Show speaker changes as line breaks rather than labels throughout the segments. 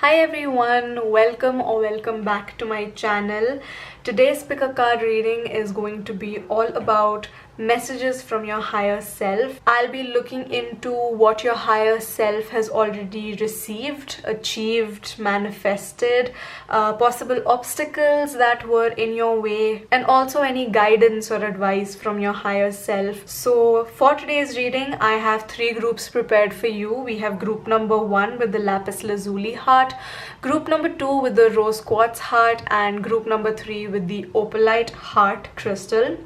Hi everyone, welcome back to my channel. Today's pick a card reading is going to be all about messages from your higher self. I'll be looking into what your higher self has already received, achieved, manifested, possible obstacles that were in your way, and also any guidance or advice from your higher self. So for today's reading, I have three groups prepared for you. We have group number 1 with the lapis lazuli heart, group number 2 with the rose quartz heart, and group number 3 with the opalite heart crystal.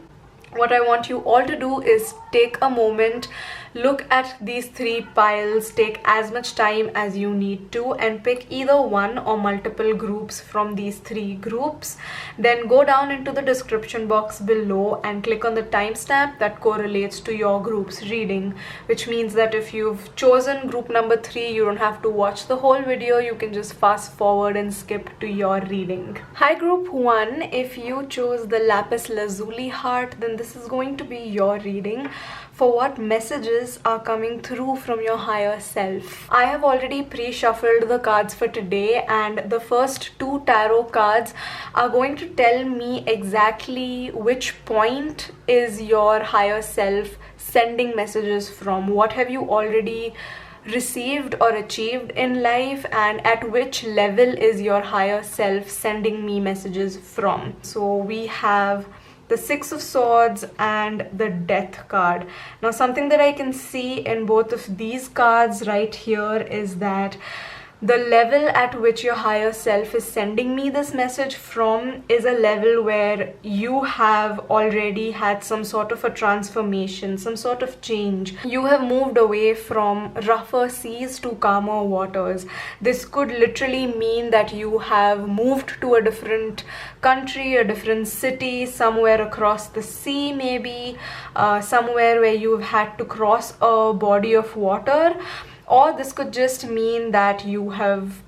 What I want you all to do is take a moment, look at these three piles, take as much time as you need to, and pick either one or multiple groups from these three groups. Then go down into the description box below and click on the timestamp that correlates to your group's reading, which means that if you've chosen group number 3, you don't have to watch the whole video, you can just fast forward and skip to your reading. Hi group 1, if you chose the lapis lazuli heart, then this is going to be your reading for what messages are coming through from your higher self. I have already pre-shuffled the cards for today, and the first 2 tarot cards are going to tell me exactly which point is your higher self sending messages from. What have you already received or achieved in life, and at which level is your higher self sending me messages from? So we have the 6 of Swords and the Death card. Now something that I can see in both of these cards right here is that the level at which your higher self is sending me this message from is a level where you have already had some sort of a transformation, some sort of change. You have moved away from rougher seas to calmer waters. This could literally mean that you have moved to a different country, a different city, somewhere across the sea maybe, somewhere where you've had to cross a body of water. Or this could just mean that you have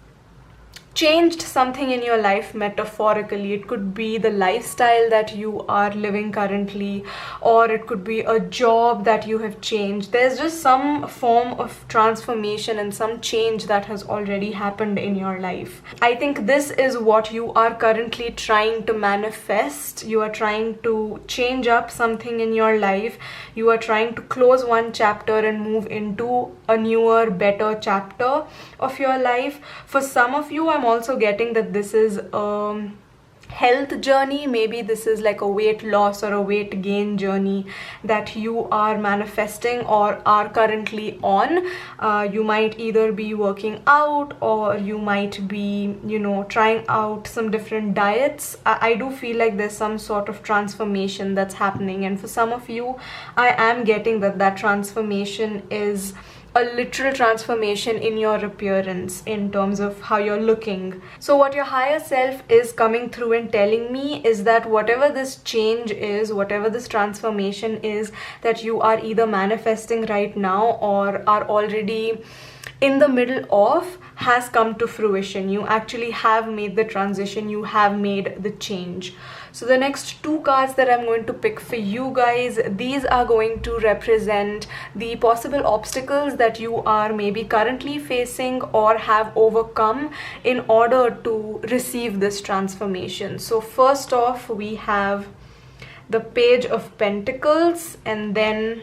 changed something in your life metaphorically. It could be the lifestyle that you are living currently, or it could be a job that you have changed. There's just some form of transformation and some change that has already happened in your life. I think this is what you are currently trying to manifest. You are trying to change up something in your life. You are trying to close one chapter and move into a newer, better chapter of your life. For some of you, I'm also getting that this is a health journey. Maybe this is like a weight loss or a weight gain journey that you are manifesting or are currently on. You might either be working out, or you might be, trying out some different diets. I do feel like there's some sort of transformation that's happening, and for some of you, I am getting that transformation is a literal transformation in your appearance in terms of how you're looking. So what your higher self is coming through and telling me is that whatever this change is, whatever this transformation is that you are either manifesting right now or are already in the middle of, has come to fruition. You actually have made the transition, you have made the change. So the next 2 cards that I'm going to pick for you guys, these are going to represent the possible obstacles that you are maybe currently facing or have overcome in order to receive this transformation. So first off, we have the Page of Pentacles, and then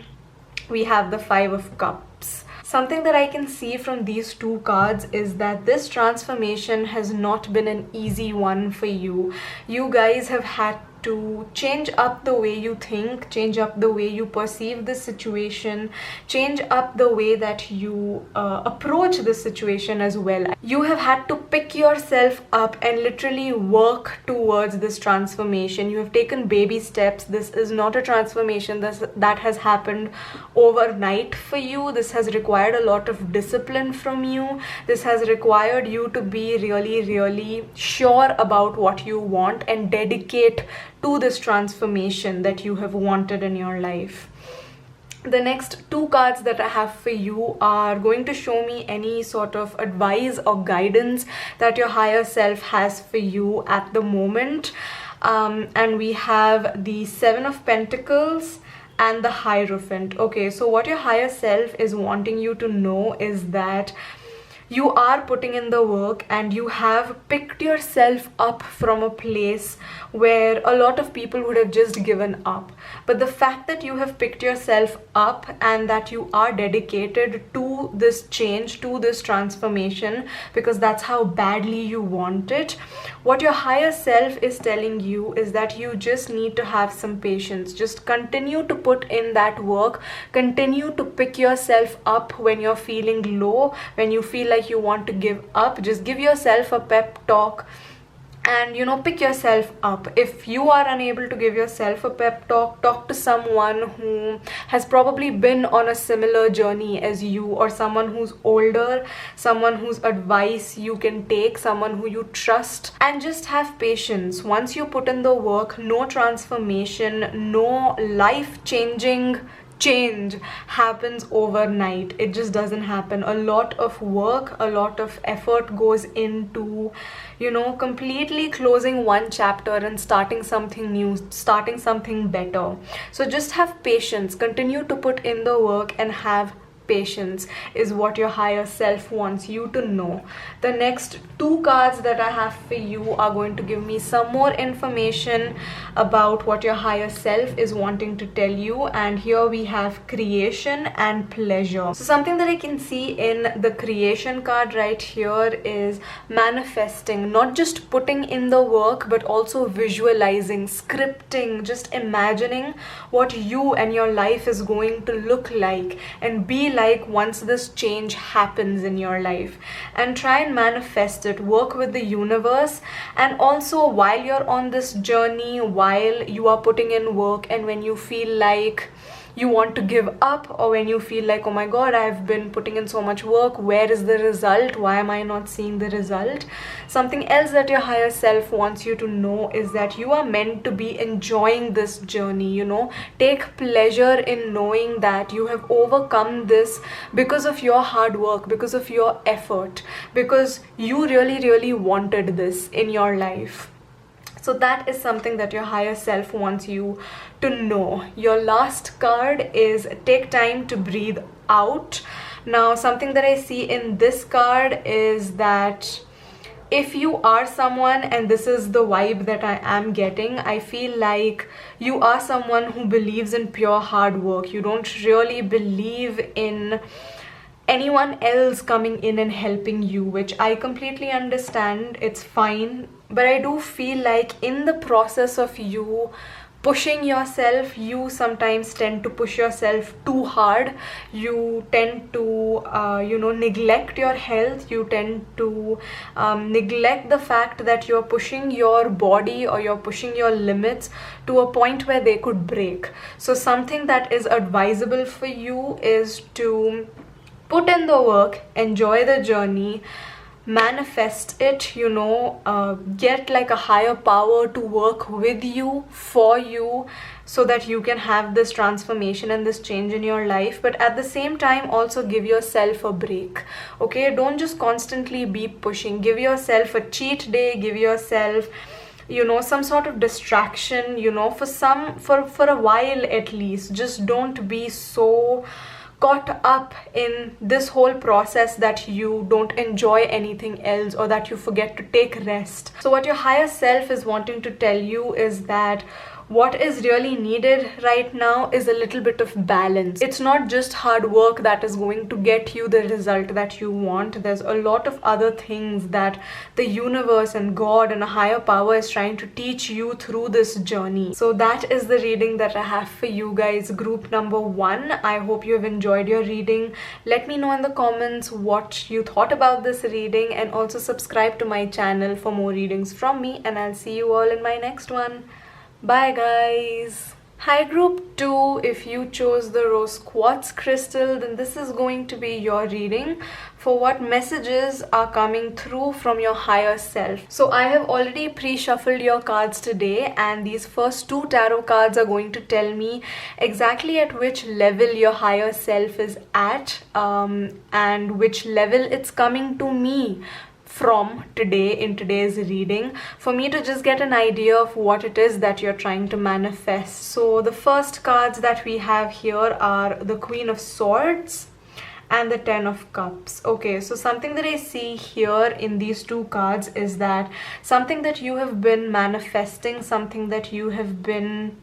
we have the 5 of Cups. Something that I can see from these 2 cards is that this transformation has not been an easy one for you. You guys have had to change up the way you think, change up the way you perceive the situation, change up the way that you approach the situation as well. You have had to pick yourself up and literally work towards this transformation. You have taken baby steps. This is not a transformation that has happened overnight for you. This has required a lot of discipline from you. This has required you to be really, really sure about what you want and dedicate to this transformation that you have wanted in your life. The next 2 cards that I have for you are going to show me any sort of advice or guidance that your higher self has for you at the moment. And we have the 7 of Pentacles and the Hierophant. Okay, so what your higher self is wanting you to know is that you are putting in the work and you have picked yourself up from a place where a lot of people would have just given up. But the fact that you have picked yourself up and that you are dedicated to this change, to this transformation, because that's how badly you want it, what your higher self is telling you is that you just need to have some patience. Just continue to put in that work, continue to pick yourself up when you're feeling low, when you feel like you want to give up. Just give yourself a pep talk and pick yourself up. If you are unable to give yourself a pep talk, talk to someone who has probably been on a similar journey as you, or someone who's older, someone whose advice you can take, someone who you trust, and just have patience. Once you put in the work, no transformation, no life-changing change happens overnight. It just doesn't happen. A lot of work, a lot of effort goes into completely closing one chapter and starting something new, starting something better. So just have patience, continue to put in the work, and have patience is what your higher self wants you to know. The next two cards that I have for you are going to give me some more information about what your higher self is wanting to tell you. And here we have creation and pleasure. So something that I can see in the creation card right here is manifesting, not just putting in the work, but also visualizing, scripting, just imagining what you and your life is going to look like and be like once this change happens in your life. And try and manifest it. Work with the universe. And also, while you're on this journey, while you are putting in work, and when you feel like you want to give up, or when you feel like, oh my god, I've been putting in so much work, where is the result? Why am I not seeing the result? Something else that your higher self wants you to know is that you are meant to be enjoying this journey. Take pleasure in knowing that you have overcome this because of your hard work, because of your effort, because you really wanted this in your life. So that is something that your higher self wants you to know. Your last card is take time to breathe out. Now, something that I see in this card is that if you are someone, and this is the vibe that I am getting, I feel like you are someone who believes in pure hard work. You don't really believe in anyone else coming in and helping you, which I completely understand. It's fine. But I do feel like in the process of you pushing yourself, you sometimes tend to push yourself too hard. You tend to neglect your health. You tend to neglect the fact that you're pushing your body, or you're pushing your limits to a point where they could break. So something that is advisable for you is to put in the work, enjoy the journey, manifest it, get like a higher power to work with you, for you, so that you can have this transformation and this change in your life. But at the same time, also give yourself a break. Okay, don't just constantly be pushing. Give yourself a cheat day, give yourself some sort of distraction, for a while at least. Just don't be so caught up in this whole process that you don't enjoy anything else, or that you forget to take rest. So what your higher self is wanting to tell you is that what is really needed right now is a little bit of balance. It's not just hard work that is going to get you the result that you want. There's a lot of other things that the universe and God and a higher power is trying to teach you through this journey. So that is the reading that I have for you guys, group number 1. I hope you have enjoyed your reading. Let me know in the comments what you thought about this reading, and also subscribe to my channel for more readings from me, and I'll see you all in my next one. Bye guys. Hi group 2, if you chose the rose quartz crystal, then this is going to be your reading for what messages are coming through from your higher self. So I have already pre-shuffled your cards today, and these first 2 tarot cards are going to tell me exactly at which level your higher self is at, and which level it's coming to me from today in today's reading, for me to just get an idea of what it is that you're trying to manifest. So the first cards that we have here are the Queen of Swords and the Ten of Cups. Okay, so something that I see here in these two cards is that something that you have been manifesting, something that you have been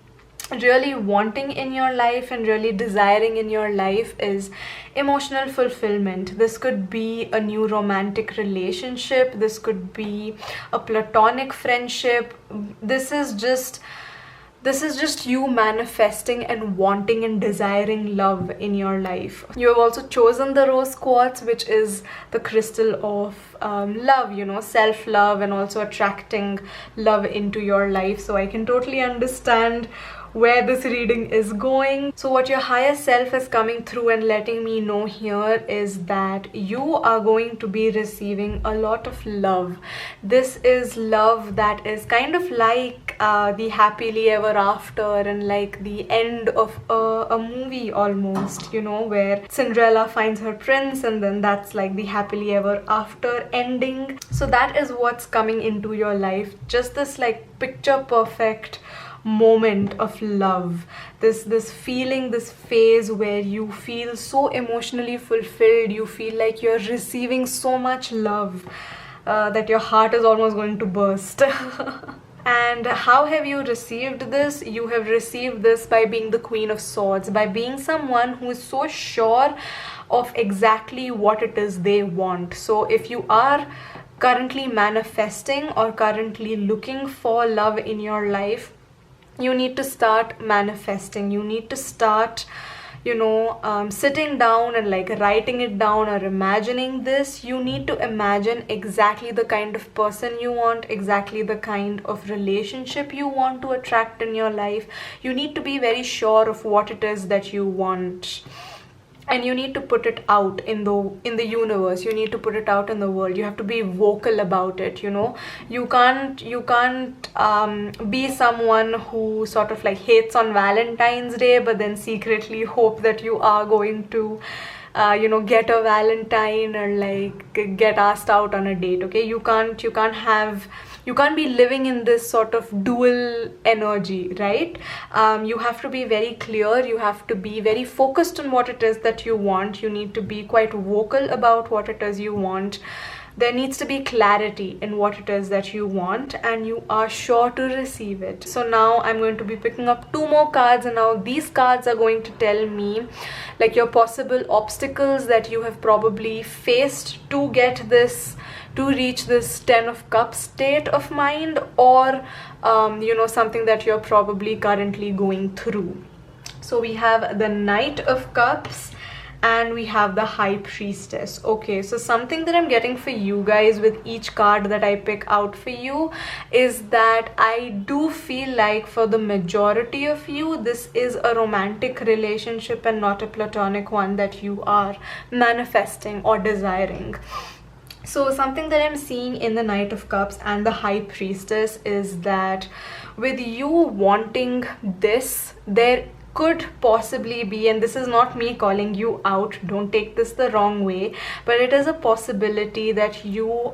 really wanting in your life and really desiring in your life is emotional fulfillment. This could be a new romantic relationship, this could be a platonic friendship. This is just you manifesting and wanting and desiring love in your life. You have also chosen the rose quartz, which is the crystal of love, you know, self-love, and also attracting love into your life. So I can totally understand where this reading is going. So what your higher self is coming through and letting me know here is that you are going to be receiving a lot of love. This is love that is kind of like the happily ever after and like the end of a movie almost, you know, where Cinderella finds her prince and then that's like the happily ever after ending. So that is what's coming into your life, just this like picture perfect moment of love, this feeling, this phase where you feel so emotionally fulfilled, you feel like you're receiving so much love that your heart is almost going to burst. And how have you received this? You have received this by being the Queen of Swords, by being someone who is so sure of exactly what it is they want. So if you are currently manifesting or currently looking for love in your life, you need to start manifesting. You need to start, you know, sitting down and like writing it down or imagining this. You need to imagine exactly the kind of person you want, exactly the kind of relationship you want to attract in your life. You need to be very sure of what it is that you want. And you need to put it out in the universe. You need to put it out in the world. You have to be vocal about it, you know. You can't be someone who sort of like hates on Valentine's Day but then secretly hope that you are going to you know, get a Valentine or like get asked out on a date. Okay, you can't be living in this sort of dual energy, right? You have to be very clear, you have to be very focused on what it is that you want. You need to be quite vocal about what it is you want. There needs to be clarity in what it is that you want, and you are sure to receive it. So now I'm going to be picking up two more cards, and now these cards are going to tell me like your possible obstacles that you have probably faced to get this, to reach this Ten of Cups state of mind, or you know, something that you're probably currently going through. So we have the Knight of Cups and we have the High Priestess. Okay, so something that I'm getting for you guys with each card that I pick out for you is that I do feel like for the majority of you, this is a romantic relationship and not a platonic one that you are manifesting or desiring. So something that I'm seeing in the Knight of Cups and the High Priestess is that with you wanting this, there could possibly be, and this is not me calling you out, don't take this the wrong way, but it is a possibility that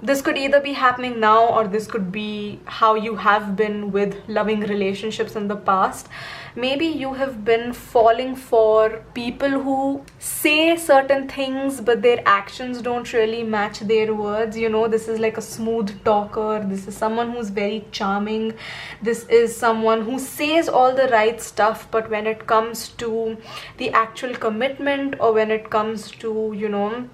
this could either be happening now or this could be how you have been with loving relationships in the past. Maybe you have been falling for people who say certain things but their actions don't really match their words. You know, this is like a smooth talker, this is someone who's very charming, this is someone who says all the right stuff, but when it comes to the actual commitment, or when it comes to, you know,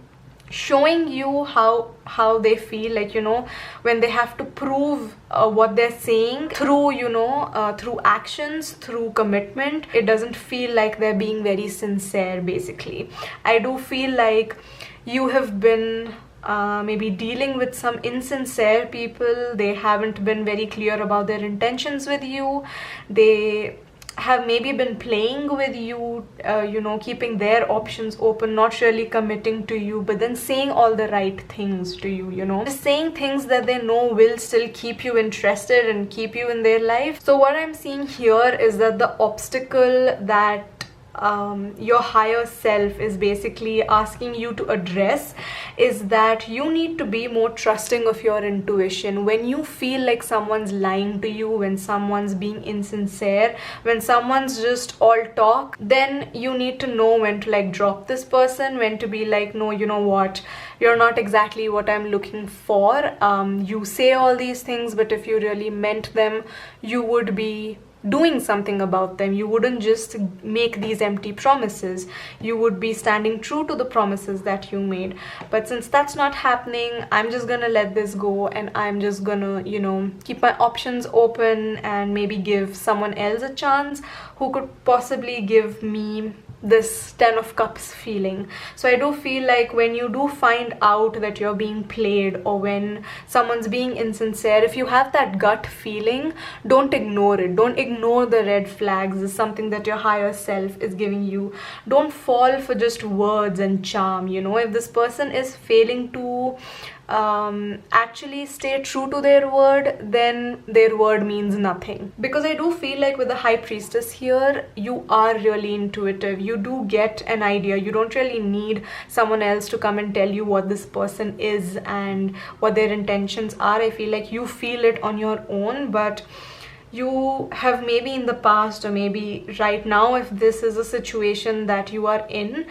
showing you how they feel, like, you know, when they have to prove what they're saying through, you know, through actions, through commitment, it doesn't feel like they're being very sincere. Basically, I do feel like you have been maybe dealing with some insincere people. They haven't been very clear about their intentions with you. They have maybe been playing with you, you know, keeping their options open, not really committing to you, but then saying all the right things to you, you know, just saying things that they know will still keep you interested and keep you in their life. So what I'm seeing here is that the obstacle that your higher self is basically asking you to address is that you need to be more trusting of your intuition. When you feel like someone's lying to you, when someone's being insincere, when someone's just all talk, then you need to know when to like drop this person, when to be like, no, you know what, you're not exactly what I'm looking for. You say all these things, but if you really meant them, you would be doing something about them. You wouldn't just make these empty promises. You would be standing true to the promises that you made. But since that's not happening, I'm just gonna let this go, and I'm just gonna, you know, keep my options open and maybe give someone else a chance who could possibly give me this 10 of cups feeling. So I do feel like when you do find out that you're being played, or when someone's being insincere, if you have that gut feeling, don't ignore it. Don't ignore the red flags. It's something that your higher self is giving you. Don't fall for just words and charm. You know, if this person is failing to actually stay true to their word, then their word means nothing. Because I do feel like with the high priestess here, you are really intuitive. You do get an idea. You don't really need someone else to come and tell you what this person is and what their intentions are. I feel like you feel it on your own, but you have maybe in the past, or maybe right now, if this is a situation that you are in,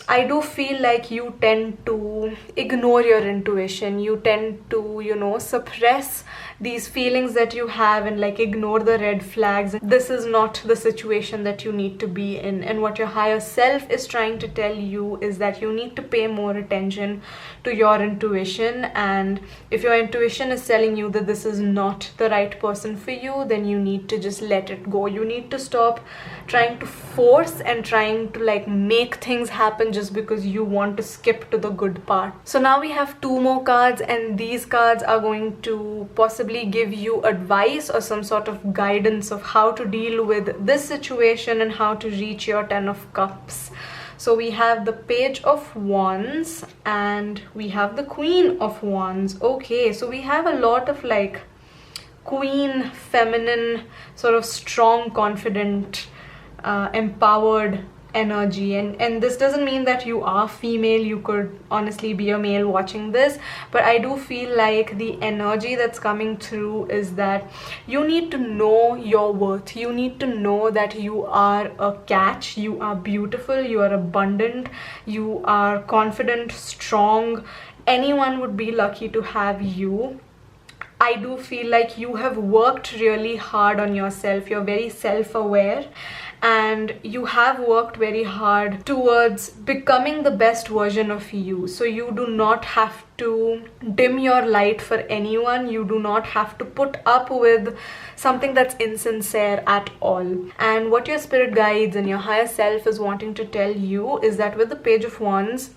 I do feel like you tend to ignore your intuition. You tend to, you know, suppress these feelings that you have and like ignore the red flags. This is not the situation that you need to be in. And what your higher self is trying to tell you is that you need to pay more attention to your intuition. And if your intuition is telling you that this is not the right person for you, then you need to just let it go. You need to stop trying to force and trying to like make things happen just because you want to skip to the good part. So now we have 2 more cards, and these cards are going to possibly give you advice or some sort of guidance of how to deal with this situation and how to reach your 10 of cups. So we have the Page of Wands and we have the Queen of Wands. Okay, so we have a lot of like queen, feminine, sort of strong, confident, empowered energy, and this doesn't mean that you are female. You could honestly be a male watching this, but I do feel like the energy that's coming through is that you need to know your worth. You need to know that you are a catch, you are beautiful, you are abundant, you are confident, strong. Anyone would be lucky to have you. I do feel like you have worked really hard on yourself. You're very self-aware, and you have worked very hard towards becoming the best version of you. So you do not have to dim your light for anyone. You do not have to put up with something that's insincere at all. And what your spirit guides and your higher self is wanting to tell you is that with the Page of Wands,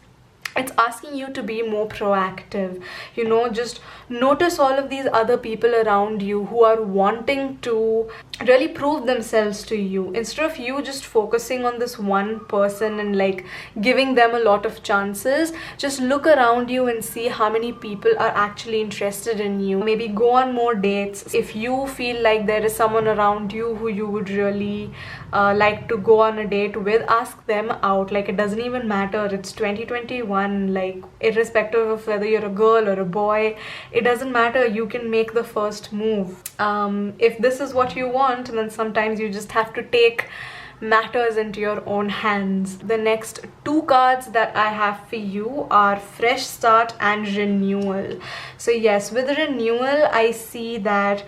it's asking you to be more proactive. You know, just notice all of these other people around you who are wanting to really prove themselves to you. Instead of you just focusing on this one person and like giving them a lot of chances, just look around you and see how many people are actually interested in you. Maybe go on more dates. If you feel like there is someone around you who you would really like to go on a date with, ask them out. Like, it doesn't even matter. It's 2021. Like, irrespective of whether you're a girl or a boy, it doesn't matter. You can make the first move. If this is what you want, then sometimes you just have to take matters into your own hands. The next 2 cards that I have for you are Fresh Start and Renewal. So yes, with Renewal, I see that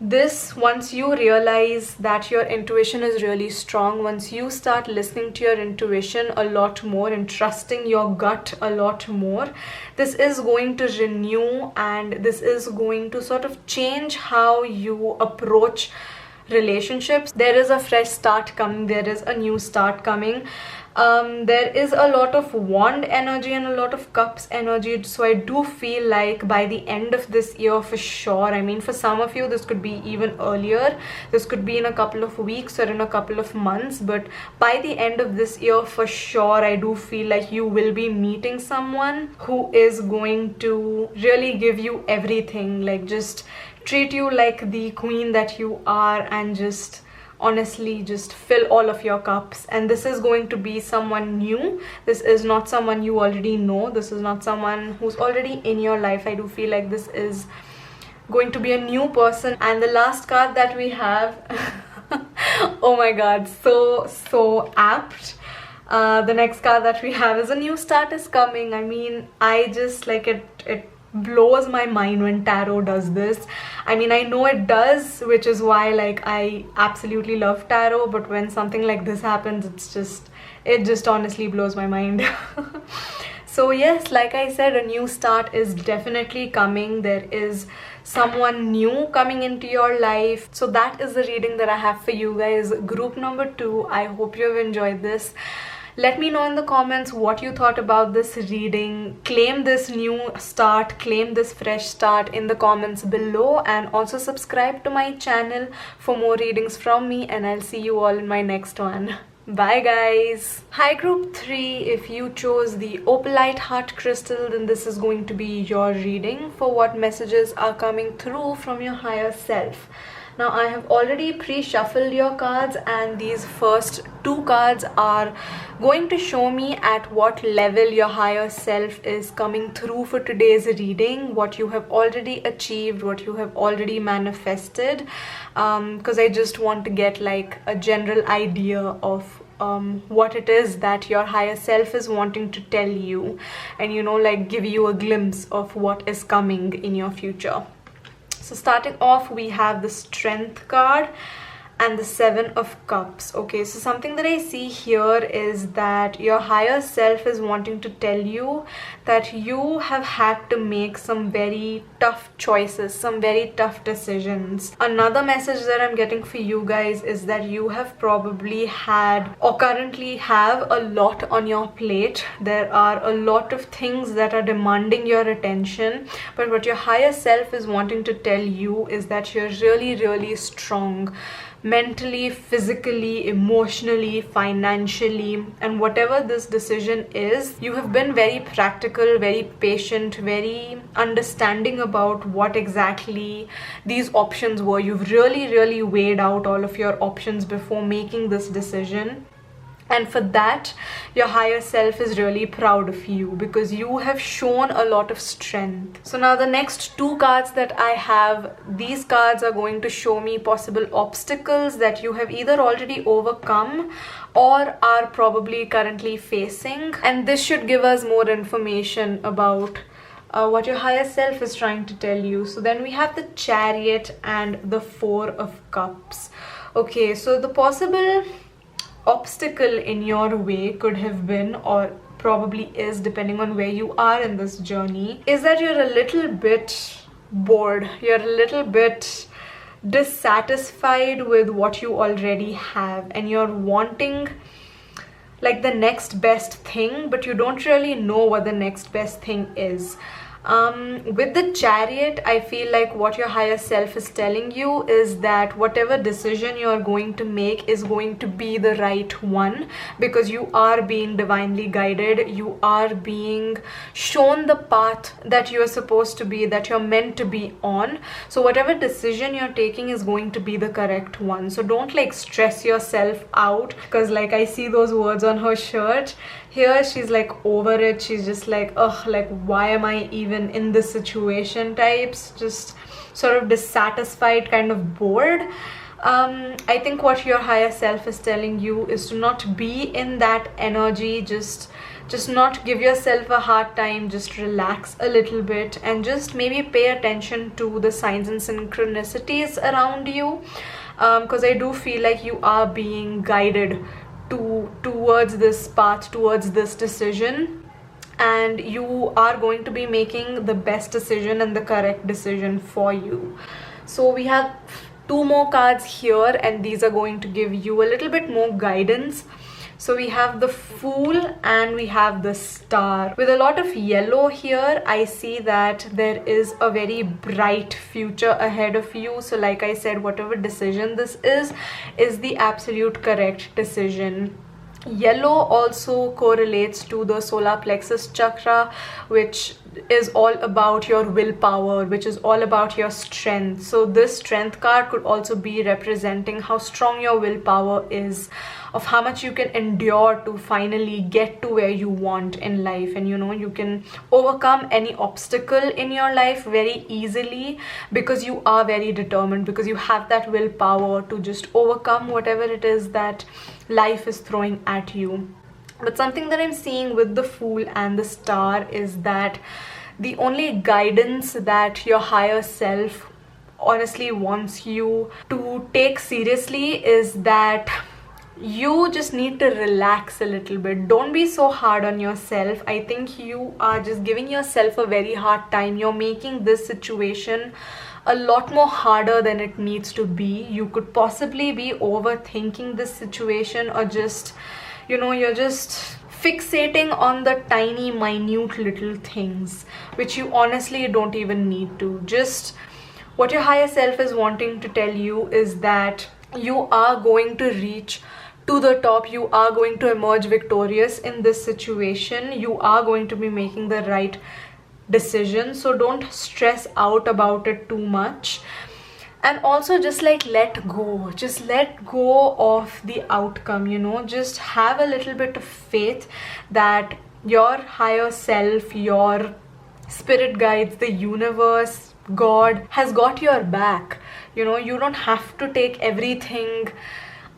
this, once you realize that your intuition is really strong, once you start listening to your intuition a lot more and trusting your gut a lot more, this is going to renew, and this is going to sort of change how you approach relationships. There is a fresh start coming. There is a new start coming. There is a lot of wand energy and a lot of cups energy. So I do feel like by the end of this year for sure, I mean, for some of you this could be even earlier, this could be in a couple of weeks or in a couple of months, but by the end of this year for sure, I do feel like you will be meeting someone who is going to really give you everything, like just treat you like the queen that you are and just honestly just fill all of your cups. And this is going to be someone new. This is not someone you already know. This is not someone who's already in your life. I do feel like this is going to be a new person. And the last card that we have oh my god, so apt. The next card that we have is a new start is coming. I mean, I just like it blows my mind when tarot does this. I mean, I know it does, which is why like I absolutely love tarot, but when something like this happens, it just honestly blows my mind. So yes, like I said, a new start is definitely coming. There is someone new coming into your life. So that is the reading that I have for you guys, group number 2. I hope you have enjoyed this. Let me know in the comments what you thought about this reading. Claim this new start, claim this fresh start in the comments below, and also subscribe to my channel for more readings from me, and I'll see you all in my next one. Bye guys. Hi group 3, if you chose the opalite heart crystal, then this is going to be your reading for what messages are coming through from your higher self. Now I have already pre-shuffled your cards, and these first 2 cards are going to show me at what level your higher self is coming through for today's reading, what you have already achieved, what you have already manifested, because I just want to get like a general idea of what it is that your higher self is wanting to tell you, and like give you a glimpse of what is coming in your future. So starting off, we have the Strength card and the 7 of Cups. Okay, so something that I see here is that your higher self is wanting to tell you that you have had to make some very tough choices, some very tough decisions. Another message that I'm getting for you guys is that you have probably had or currently have a lot on your plate. There are a lot of things that are demanding your attention, but what your higher self is wanting to tell you is that you're really, really strong. Mentally, physically, emotionally, financially, and whatever this decision is, you have been very practical, very patient, very understanding about what exactly these options were. You've really weighed out all of your options before making this decision. And for that, your higher self is really proud of you because you have shown a lot of strength. So now the next 2 cards that I have, these cards are going to show me possible obstacles that you have either already overcome or are probably currently facing. And this should give us more information about what your higher self is trying to tell you. So then we have the Chariot and the 4 of Cups. Okay, so the possible obstacle in your way could have been, or probably is depending on where you are in this journey, is that you're a little bit bored, you're a little bit dissatisfied with what you already have, and you're wanting like the next best thing, but you don't really know what the next best thing is. With the Chariot, I feel like what your higher self is telling you is that whatever decision you are going to make is going to be the right one, because you are being divinely guided, you are being shown the path that you are supposed to be, that you're meant to be on. So whatever decision you're taking is going to be the correct one. So don't like stress yourself out, because like I see those words on her shirt. Here she's like over it, she's just like, ugh, like why am I even in this situation types, just sort of dissatisfied, kind of bored. I think what your higher self is telling you is to not be in that energy, just not give yourself a hard time, just relax a little bit and just maybe pay attention to the signs and synchronicities around you, because I do feel like you are being guided towards this path, towards this decision, and you are going to be making the best decision and the correct decision for you. So we have 2 more cards here, and these are going to give you a little bit more guidance. So we have the Fool and we have the Star. With a lot of yellow here, I see that there is a very bright future ahead of you. So like I said, whatever decision this is the absolute correct decision. Yellow also correlates to the solar plexus chakra, which is all about your willpower, which is all about your strength. So this strength card could also be representing how strong your willpower is, of how much you can endure to finally get to where you want in life. And you can overcome any obstacle in your life very easily because you are very determined, because you have that willpower to just overcome whatever it is that life is throwing at you. But something that I'm seeing with the Fool and the Star is that the only guidance that your higher self honestly wants you to take seriously is that you just need to relax a little bit. Don't be so hard on yourself. I think you are just giving yourself a very hard time. You're making this situation a lot more harder than it needs to be. You could possibly be overthinking this situation, or just you're just fixating on the tiny minute little things which you honestly don't even need to. Just what your higher self is wanting to tell you is that you are going to reach to the top. You are going to emerge victorious in this situation. You are going to be making the right decision, so don't stress out about it too much. And also just let go of the outcome. Just have a little bit of faith that your higher self, your spirit guides, the universe, God has got your back. You don't have to take everything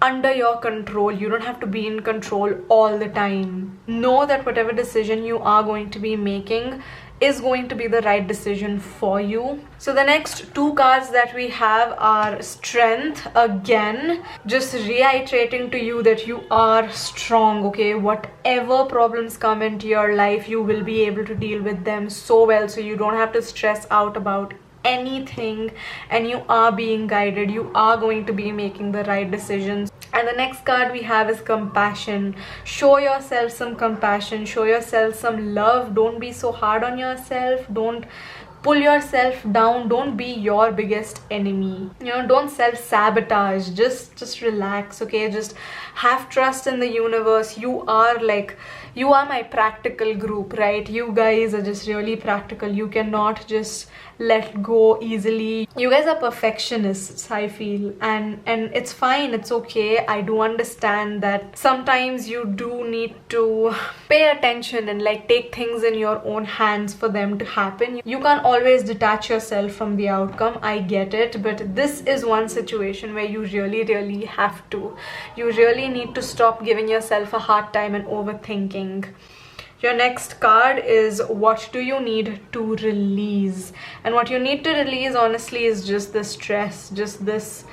under your control. You don't have to be in control all the time. Know that whatever decision you are going to be making is going to be the right decision for you. So the next two cards that we have are Strength again, just reiterating to you that you are strong, okay? Whatever problems come into your life, you will be able to deal with them so well, so you don't have to stress out about anything, and you are being guided. You are going to be making the right decisions. And the next card we have is Compassion. Show yourself some compassion, show yourself some love. Don't be so hard on yourself. Don't pull yourself down. Don't be your biggest enemy. Don't self-sabotage. Just relax, okay? Just have trust in the universe. You are my practical group, right? You guys are just really practical. You cannot just let go easily. You guys are perfectionists, I feel, and it's fine, it's okay. I do understand that sometimes you do need to pay attention and take things in your own hands for them to happen. You can't always detach yourself from the outcome. I get it, but this is one situation where you really have to. You really need to stop giving yourself a hard time and overthinking. Your next card is What do you need to release? And what you need to release honestly is just the stress, just this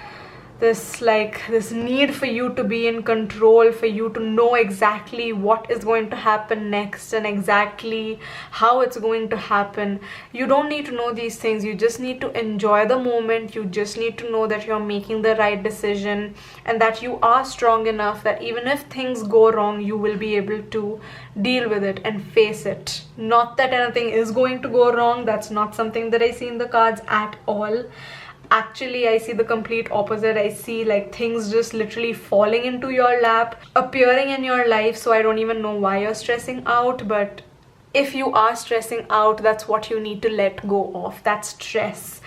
need for you to be in control, for you to know exactly what is going to happen next and exactly how it's going to happen. You don't need to know these things. You just need to enjoy the moment. You just need to know that you're making the right decision and that you are strong enough that even if things go wrong, you will be able to deal with it and face it. Not that anything is going to go wrong. That's not something that I see in the cards at all. Actually, I see the complete opposite. I see things just literally falling into your lap, appearing in your life. So I don't even know why you're stressing out. But if you are stressing out, that's what you need to let go of. That stress,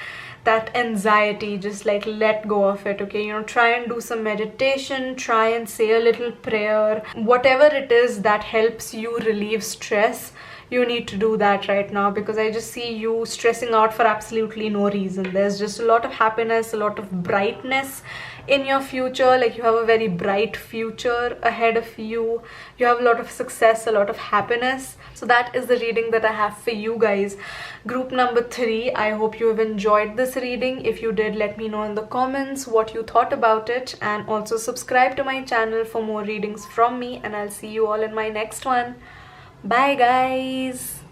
that anxiety, just let go of it, okay? Try and do some meditation, try and say a little prayer. Whatever it is that helps you relieve stress, you need to do that right now, because I just see you stressing out for absolutely no reason. There's just a lot of happiness, a lot of brightness in your future. You have a very bright future ahead of you. You have a lot of success, a lot of happiness. So that is the reading that I have for you guys. Group number 3, I hope you have enjoyed this reading. If you did, let me know in the comments what you thought about it, and also subscribe to my channel for more readings from me, and I'll see you all in my next one. Bye guys.